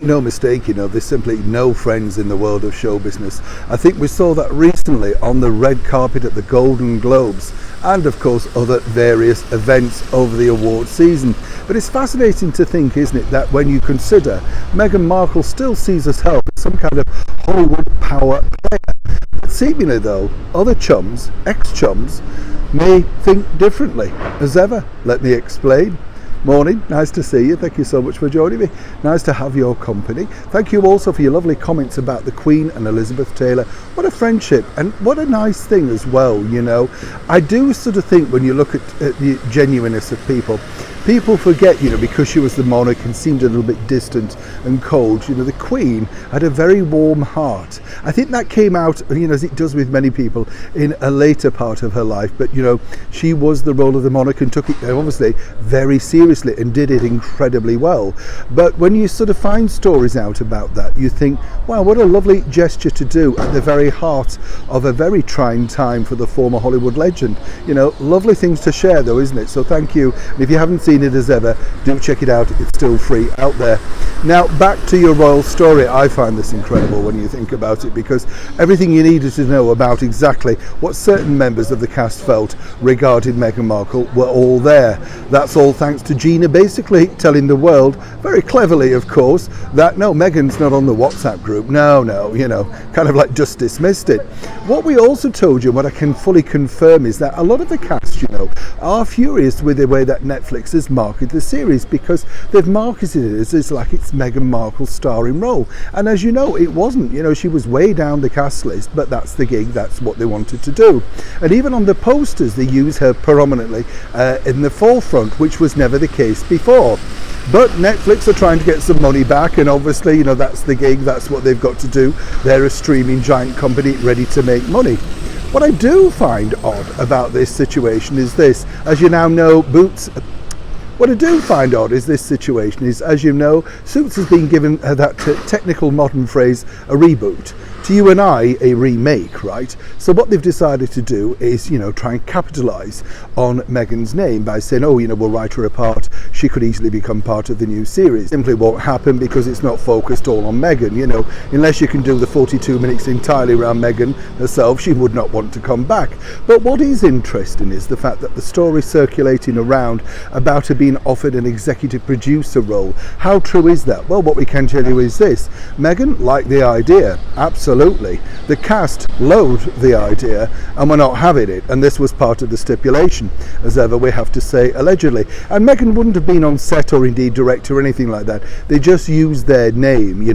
No mistake, there's simply no friends in the world of show business. I think we saw that recently on the red carpet at the Golden Globes and of course other various events over the award season. But it's fascinating to think, isn't it, that when you consider Meghan Markle still sees herself as some kind of Hollywood power player. But seemingly though, other chums, ex-chums, may think differently. As ever, let me explain. Morning, nice to see you. Thank you so much for joining me. Nice to have your company. Thank you also for your lovely comments about the Queen and Elizabeth Taylor. What a friendship, and what a nice thing as well, I do sort of think when you look at the genuineness of people forget, because she was the monarch and seemed a little bit distant and cold, the Queen had a very warm heart. I think that came out, as it does with many people, in a later part of her life. But, she was the role of the monarch and took it, obviously, very seriously and did it incredibly well. But when you sort of find stories out about that, you think, wow, what a lovely gesture to do at the very heart of a very trying time for the former Hollywood legend. Lovely things to share though, isn't it? So thank you. And if you haven't seen it as ever, do check it out. It's still free out there. Now back to your royal story. I find this incredible when you think about it, because everything you needed to know about exactly what certain members of the cast felt regarding Meghan Markle were all there. That's all thanks to Gina basically telling the world, very cleverly of course, that no, Meghan's not on the WhatsApp group. No, kind of like just dismissed it. What we also told you, what I can fully confirm, is that a lot of the cast, are furious with the way that Netflix has marketed the series, because they've marketed it as like it's Meghan Markle's starring role. And as you know, it wasn't. She was way down the cast list, but that's the gig, that's what they wanted to do. And even on the posters, they use her predominantly in the forefront, which was never the case before. But Netflix are trying to get some money back, and obviously, that's the gig, that's what they've got to do. They're a streaming giant company ready to make money. What I do find odd about this situation is this, as you now know, What I do find odd is this situation is, as you know, Suits has been given that technical modern phrase, a reboot. To you and I, a remake, right? So what they've decided to do is, try and capitalise on Meghan's name by saying, oh, we'll write her apart. She could easily become part of the new series. Simply won't happen because it's not focused all on Meghan, Unless you can do the 42 minutes entirely around Meghan herself, she would not want to come back. But what is interesting is the fact that the story circulating around about her being offered an executive producer role. How true is that? Well, what we can tell you is this. Meghan liked the idea, absolutely. The cast loathed the idea and were not having it, and this was part of the stipulation. As ever, we have to say allegedly. And Meghan wouldn't have been on set or indeed direct or anything like that. They just used their name,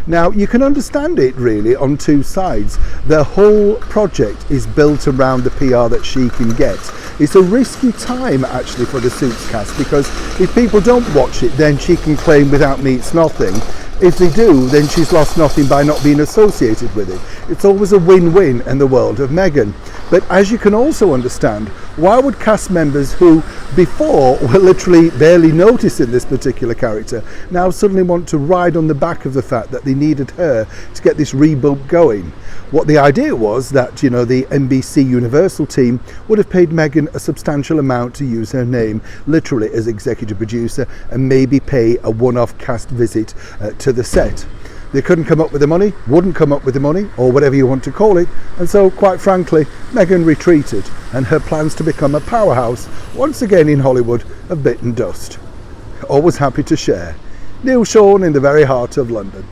Now, you can understand it really on two sides. The whole project is built around the PR that she can get. It's a risky time actually for the Suits cast, because if people don't watch it, then she can claim without me it's nothing. If they do, then she's lost nothing by not being associated with it. It's always a win-win in the world of Meghan. But as you can also understand, why would cast members who before were literally barely noticing this particular character now suddenly want to ride on the back of the fact that they needed her to get this reboot going? What the idea was that, the NBC Universal team would have paid Meghan a substantial amount to use her name, literally as executive producer, and maybe pay a one-off cast visit to the set. They couldn't come up with the money, wouldn't come up with the money, or whatever you want to call it, and so, quite frankly, Meghan retreated, and her plans to become a powerhouse, once again in Hollywood, have bitten dust. Always happy to share. Neil Sean in the very heart of London.